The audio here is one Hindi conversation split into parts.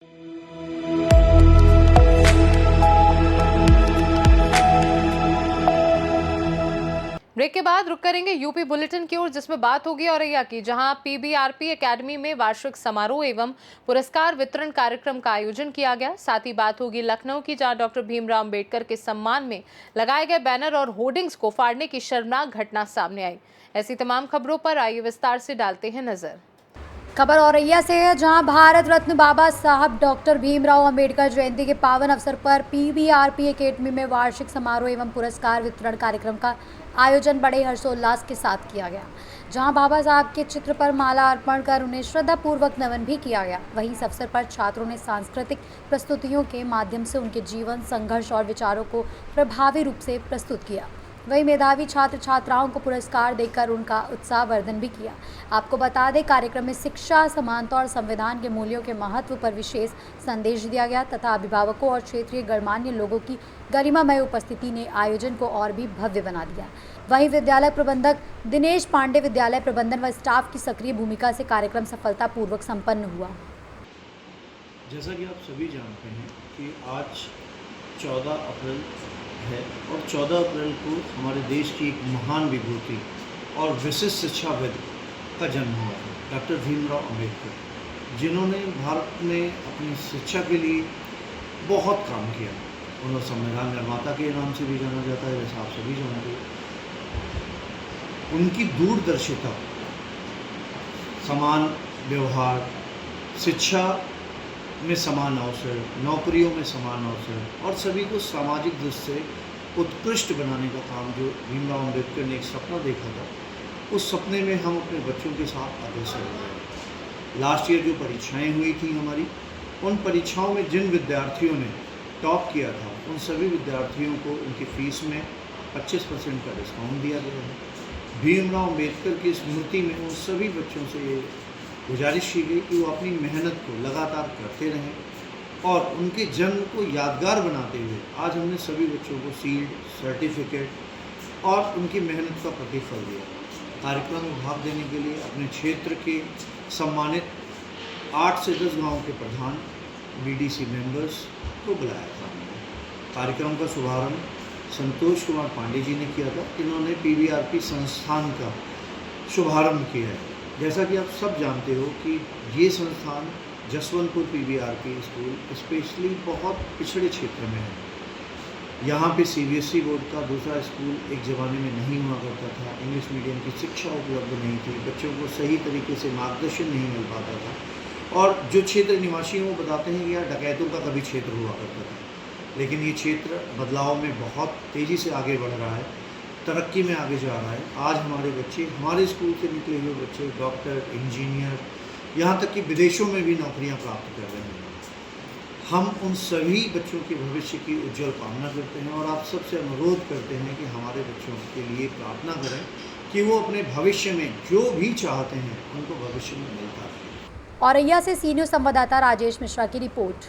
ब्रेक के बाद रुक करेंगे यूपी बुलेटिन की ओर, जिसमें बात होगी औरैया की, जहां पीबीआरपी एकेडमी में वार्षिक समारोह एवं पुरस्कार वितरण कार्यक्रम का आयोजन किया गया। साथ ही बात होगी लखनऊ की, जहां डॉक्टर भीमराव अंबेडकर के सम्मान में लगाए गए बैनर और होर्डिंग्स को फाड़ने की शर्मनाक घटना सामने आई। ऐसी तमाम खबरों पर आइए विस्तार से डालते हैं नजर। खबर औरैया से है, जहां भारत रत्न बाबा साहब डॉक्टर भीमराव अंबेडकर जयंती के पावन अवसर पर पीबीआरपी एकेडमी में वार्षिक समारोह एवं पुरस्कार वितरण कार्यक्रम का आयोजन बड़े हर्षोल्लास के साथ किया गया, जहां बाबा साहब के चित्र पर माला अर्पण कर उन्हें श्रद्धापूर्वक नमन भी किया गया। वहीं इस अवसर पर छात्रों ने सांस्कृतिक प्रस्तुतियों के माध्यम से उनके जीवन, संघर्ष और विचारों को प्रभावी रूप से प्रस्तुत किया। वहीं मेधावी छात्र छात्राओं को पुरस्कार देकर उनका उत्साहवर्धन भी किया। आपको बता दें, कार्यक्रम में शिक्षा, समानता और संविधान के मूल्यों के महत्व पर विशेष संदेश दिया गया तथा अभिभावकों और क्षेत्रीय गणमान्य लोगों की गरिमामय उपस्थिति ने आयोजन को और भी भव्य बना दिया। वहीं विद्यालय प्रबंधक दिनेश पांडे विद्यालय प्रबंधन व स्टाफ की सक्रिय भूमिका से कार्यक्रम सफलतापूर्वक संपन्न हुआ। जैसा कि आप सभी जानते हैं कि आज 14 अप्रैल है और 14 अप्रैल को हमारे देश की एक महान विभूति और विशिष्ट शिक्षाविद का जन्म हुआ है, डॉक्टर भीमराव अंबेडकर, जिन्होंने भारत में अपनी शिक्षा के लिए बहुत काम किया। उन्हें संविधान निर्माता के नाम से भी जाना जाता है, जैसा आप सभी जानते हैं। उनकी दूरदर्शिता, समान व्यवहार, शिक्षा में समान अवसर, नौकरियों में समान अवसर और सभी को सामाजिक दृष्टि से उत्कृष्ट बनाने का काम जो भीमराव अंबेडकर ने एक सपना देखा था, उस सपने में हम अपने बच्चों के साथ अग्रसर हो गए। लास्ट ईयर जो परीक्षाएं हुई थी हमारी, उन परीक्षाओं में जिन विद्यार्थियों ने टॉप किया था, उन सभी विद्यार्थियों को उनकी फ़ीस में 25% का डिस्काउंट दिया गया है। भीमराव अंबेडकर की स्मृति में उन सभी बच्चों से ये गुजारिश की गई कि वो अपनी मेहनत को लगातार करते रहें और उनके जन्म को यादगार बनाते हुए आज हमने सभी बच्चों को सील्ड, सर्टिफिकेट और उनकी मेहनत का प्रतिफल दिया। कार्यक्रम में भाग देने के लिए अपने क्षेत्र के सम्मानित 8 से 10 गाँव के प्रधान, बीडीसी मेंबर्स को बुलाया था। कार्यक्रम का शुभारंभ संतोष कुमार पांडे जी ने किया था। इन्होंने पीबीआरपी संस्थान का शुभारंभ किया है। जैसा कि आप सब जानते हो कि ये संस्थान जसवंतपुर पीबीआरपी स्कूल स्पेशली बहुत पिछड़े क्षेत्र में है। यहाँ पे सीबीएसई बोर्ड का दूसरा स्कूल एक ज़माने में नहीं हुआ करता था। इंग्लिश मीडियम की शिक्षा उपलब्ध नहीं थी, बच्चों को सही तरीके से मार्गदर्शन नहीं मिल पाता था और जो क्षेत्र निवासी हैं वो बताते हैं कि यहाँ डकैतों का कभी क्षेत्र हुआ करता था। लेकिन ये क्षेत्र बदलाव में बहुत तेज़ी से आगे बढ़ रहा है, तरक्की में आगे जा रहा है। आज हमारे बच्चे, हमारे स्कूल से निकले हुए बच्चे डॉक्टर, इंजीनियर, यहाँ तक कि विदेशों में भी नौकरियाँ प्राप्त कर रहे हैं। हम उन सभी बच्चों के भविष्य की उज्जवल कामना करते हैं और आप सबसे अनुरोध करते हैं कि हमारे बच्चों के लिए प्रार्थना करें कि वो अपने भविष्य में जो भी चाहते हैं उनको भविष्य में मिलता रहे। औरैया से सी न्यूज़ संवाददाता राजेश मिश्रा की रिपोर्ट।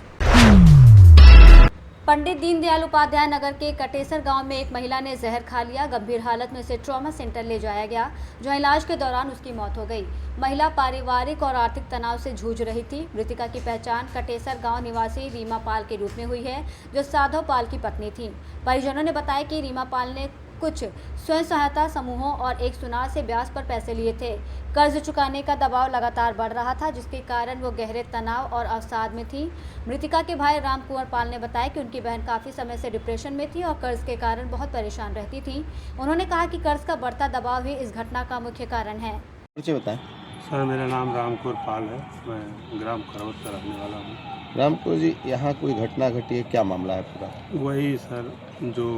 पंडित दीनदयाल उपाध्याय नगर के कटेसर गांव में एक महिला ने जहर खा लिया। गंभीर हालत में उसे ट्रॉमा सेंटर ले जाया गया, जहां इलाज के दौरान उसकी मौत हो गई। महिला पारिवारिक और आर्थिक तनाव से जूझ रही थी। मृतिका की पहचान कटेसर गांव निवासी रीमा पाल के रूप में हुई है, जो साधव पाल की पत्नी थी। परिजनों ने बताया कि रीमा पाल ने कुछ स्वयं सहायता समूहों और एक सुनार से ब्याज पर पैसे लिए थे। कर्ज चुकाने का दबाव लगातार बढ़ रहा था, जिसके कारण वो गहरे तनाव और अवसाद में थी। मृतिका के भाई राम कुंवर पाल ने बताया कि उनकी बहन काफ़ी समय से डिप्रेशन में थी और कर्ज के कारण बहुत परेशान रहती थी। उन्होंने कहा कि कर्ज का बढ़ता दबाव ही इस घटना का मुख्य कारण है। मुझे बताएं सर, मेरा नाम राम कुंवर पाल है। मैं ग्राम खरवत का रहने वाला हूँ। रामपुर जी, यहाँ कोई घटना घटी है, क्या मामला है पूरा? वही सर, जो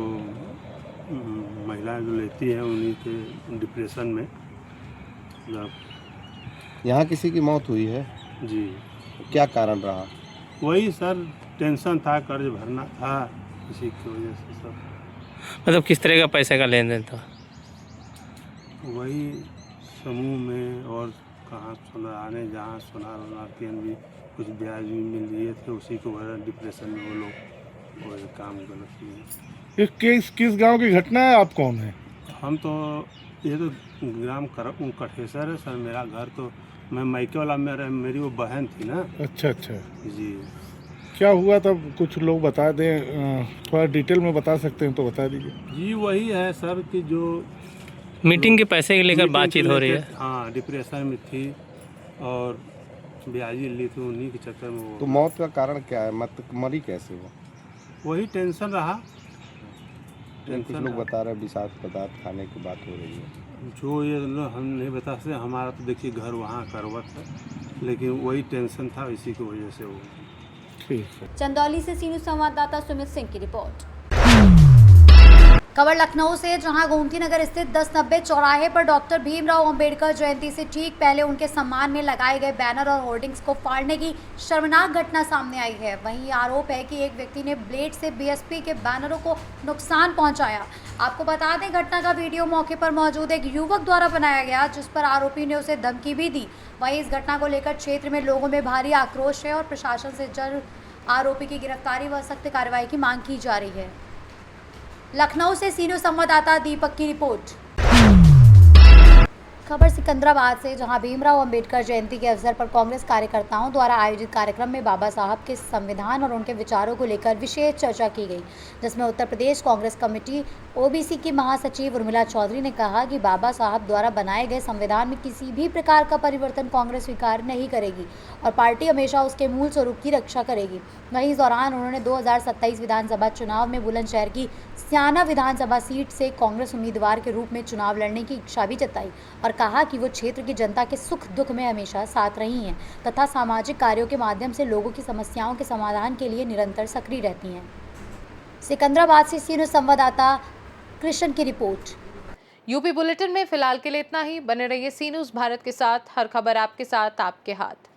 महिलाएं जो लेती हैं उन्हीं के डिप्रेशन में यहाँ किसी की मौत हुई है जी। क्या कारण रहा? वही सर, टेंशन था, कर्ज भरना था, इसी की वजह से सब। मतलब किस तरह का पैसे का लेन देन था? वही समूह में और कहाँ सुनाने, जहाँ सुनार के भी कुछ ब्याज भी मिल लिए थे, उसी को वजह डिप्रेशन में वो लोग वही काम गलत किए। किस गांव की घटना है? आप कौन है? हम तो ये तो ग्राम कटेसर है सर। मेरा घर तो मैं मायके वाला मेरी वो बहन थी ना। अच्छा अच्छा। जी। क्या हुआ तब कुछ लोग बता दें, थोड़ा डिटेल में बता सकते हैं तो बता दीजिए। जी वही है सर कि जो मीटिंग के पैसे के लेकर मीटिंग बातचीत के हो रही लेके, है। हाँ डिप्रेशन में थी और ब्याजी ली थी, उन्हीं के चक्कर में वो तो मौत का कारण क्या है, मत मरी कैसे वो? वही टेंशन रहा। कुछ लोग बता रहे हैं विषाक्त पदार्थ खाने की बात हो रही है। जो ये लोग हम नहीं बता सकते, हमारा तो देखिए घर वहाँ करवत है, लेकिन वही टेंशन था, इसी की वजह से वो। ठीक है। चंदौली से सीनू संवाददाता सुमित सिंह की रिपोर्ट। खबर लखनऊ से, जहां गोमती नगर स्थित 1090 चौराहे पर डॉक्टर भीमराव अंबेडकर जयंती से ठीक पहले उनके सम्मान में लगाए गए बैनर और होर्डिंग्स को फाड़ने की शर्मनाक घटना सामने आई है। वहीं आरोप है कि एक व्यक्ति ने ब्लेड से बीएसपी के बैनरों को नुकसान पहुंचाया। आपको बता दें, घटना का वीडियो मौके पर मौजूद एक युवक द्वारा बनाया गया, जिस पर आरोपी ने उसे धमकी भी दी। वहीं इस घटना को लेकर क्षेत्र में लोगों में भारी आक्रोश है और प्रशासन से जल्द आरोपी की गिरफ्तारी व सख्त कार्रवाई की मांग की जा रही है। लखनऊ से सीनियर संवाददाता दीपक की रिपोर्ट। खबर सिकंदराबाद से, जहां भीमराव अंबेडकर जयंती के अवसर पर कांग्रेस कार्यकर्ताओं द्वारा आयोजित कार्यक्रम में बाबा साहब के संविधान और उनके विचारों को लेकर विशेष चर्चा की गई, जिसमें उत्तर प्रदेश कांग्रेस कमेटी ओबीसी की महासचिव उर्मिला चौधरी ने कहा कि बाबा साहब द्वारा बनाए गए संविधान में किसी भी प्रकार का परिवर्तन कांग्रेस स्वीकार नहीं करेगी और पार्टी हमेशा उसके मूल स्वरूप की रक्षा करेगी। वहीं इस दौरान उन्होंने 2027 विधानसभा चुनाव में बुलंदशहर की स्याना विधानसभा सीट से कांग्रेस उम्मीदवार के रूप में चुनाव लड़ने की इच्छा भी जताई और कहा कि वो क्षेत्र की जनता के सुख दुख में हमेशा साथ रही हैं तथा सामाजिक कार्यों के माध्यम से लोगों की समस्याओं के समाधान के लिए निरंतर सक्रिय रहती हैं। सिकंदराबाद से सीनियर संवाददाता कृष्ण की रिपोर्ट। यूपी बुलेटिन में फिलहाल के लिए इतना ही। बने रहिए सी न्यूज़ भारत के साथ। हर खबर आपके साथ, आपके हाथ।